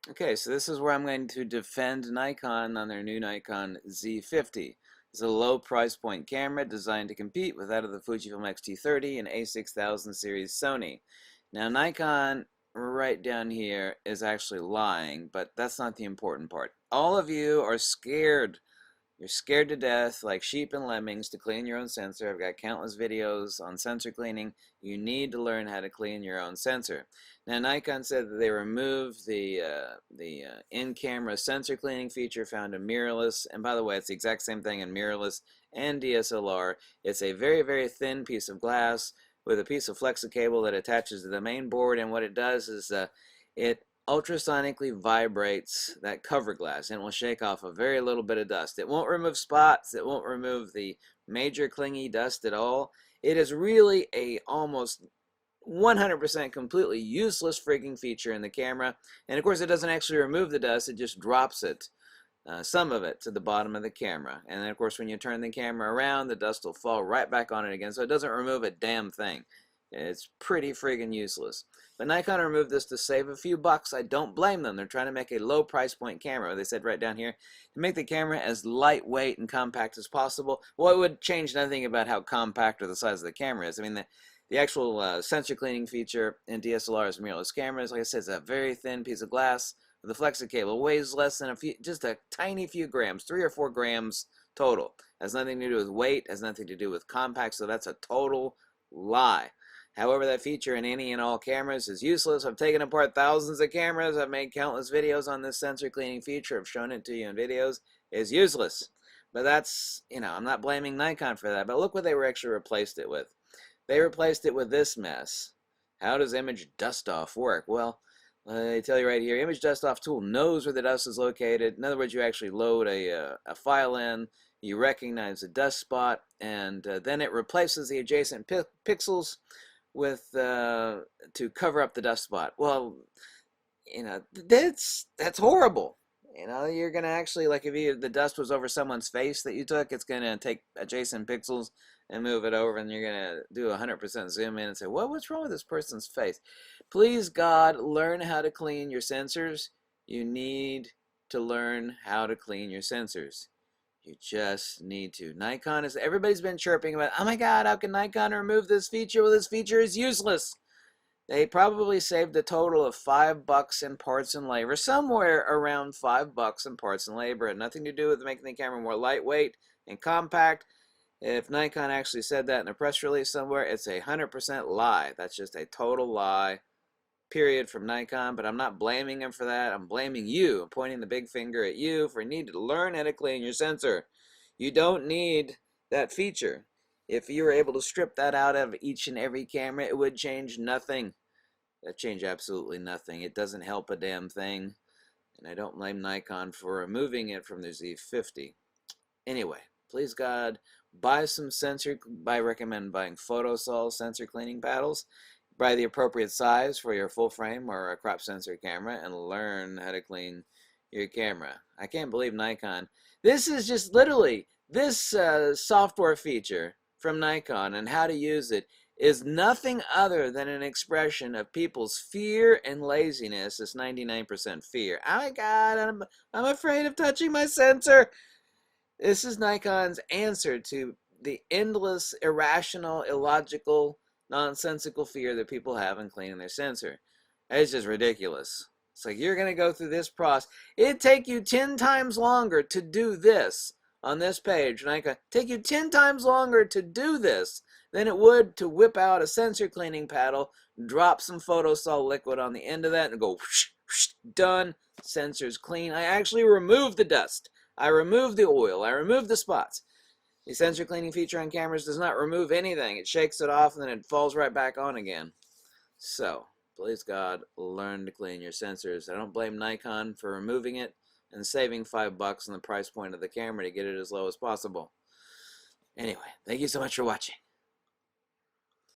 Okay, so this is where I'm going to defend Nikon on their new Nikon Z50. It's a low price point camera designed to compete with that of the Fujifilm X-T30 and A6000 series Sony. Now Nikon right down here is actually lying, but that's not the important part. All of you are scared. You're scared to death, like sheep and lemmings, to clean your own sensor. I've got countless videos on sensor cleaning. You need to learn how to clean your own sensor. Now, Nikon said that they removed the in-camera sensor cleaning feature found in mirrorless. And by the way, it's the exact same thing in mirrorless and DSLR. It's a very, very thin piece of glass with a piece of flexi cable that attaches to the main board. And what it does is it ultrasonically vibrates that cover glass and will shake off a very little bit of dust. It won't remove spots. It won't remove the major clingy dust at all. It is really a almost 100% completely useless freaking feature in the camera. And of course, it doesn't actually remove the dust. It just drops it, some of it, to the bottom of the camera. And then of course, when you turn the camera around, the dust will fall right back on it again. So it doesn't remove a damn thing. It's pretty friggin' useless. But Nikon removed this to save a few bucks. I don't blame them. They're trying to make a low price point camera. They said right down here, to make the camera as lightweight and compact as possible. Well, it would change nothing about how compact or the size of the camera is. I mean, the actual sensor cleaning feature in DSLRs and mirrorless cameras, like I said, is a very thin piece of glass with a flexi cable. It weighs less than just a tiny few grams, 3 or 4 grams total. Has nothing to do with weight, has nothing to do with compact, so that's a total lie. However, that feature in any and all cameras is useless. I've taken apart thousands of cameras. I've made countless videos on this sensor cleaning feature. I've shown it to you in videos. It's useless. But that's, I'm not blaming Nikon for that. But look what they were actually replaced it with. They replaced it with this mess. How does image dust off work? Well, they tell you right here, image dust off tool knows where the dust is located. In other words, you actually load a file in. You recognize the dust spot. And then it replaces the adjacent pixels with to cover up the dust spot. Well, that's horrible. You're gonna actually, like, if the dust was over someone's face that you took, it's gonna take adjacent pixels and move it over, and you're gonna do 100% zoom in and say, well, what's wrong with this person's face? Please God, learn how to clean your sensors. You need to learn how to clean your sensors. You just need to. Nikon is, everybody's been chirping about, oh my God, how can Nikon remove this feature? Well, this feature is useless. They probably saved a total of $5 in parts and labor, somewhere around $5 in parts and labor. It had nothing to do with making the camera more lightweight and compact. If Nikon actually said that in a press release somewhere, it's a 100% lie. That's just a total lie. Period, from Nikon. But I'm not blaming him for that. I'm blaming you. I'm pointing the big finger at you for needing to learn how to clean your sensor. You don't need that feature. If you were able to strip that out of each and every camera, it would change nothing. That change absolutely nothing. It doesn't help a damn thing. And I don't blame Nikon for removing it from their Z50. Anyway, please God, buy some sensor. I recommend buying Photosol sensor cleaning paddles. Buy the appropriate size for your full frame or a crop sensor camera and learn how to clean your camera. I can't believe Nikon. This is just literally, this software feature from Nikon and how to use it is nothing other than an expression of people's fear and laziness. It's 99% fear. Oh my God, I'm afraid of touching my sensor. This is Nikon's answer to the endless, irrational, illogical, nonsensical fear that people have in cleaning their sensor. It's just ridiculous. It's like, you're going to go through this process. It'd take you 10 times longer to do this on this page. Nikon, take you 10 times longer to do this than it would to whip out a sensor cleaning paddle, drop some Photosol liquid on the end of that, and go whoosh, whoosh, done. Sensor's clean. I actually removed the dust. I removed the oil. I removed the spots. The sensor cleaning feature on cameras does not remove anything. It shakes it off and then it falls right back on again. So, please God, learn to clean your sensors. I don't blame Nikon for removing it and saving $5 on the price point of the camera to get it as low as possible. Anyway, thank you so much for watching.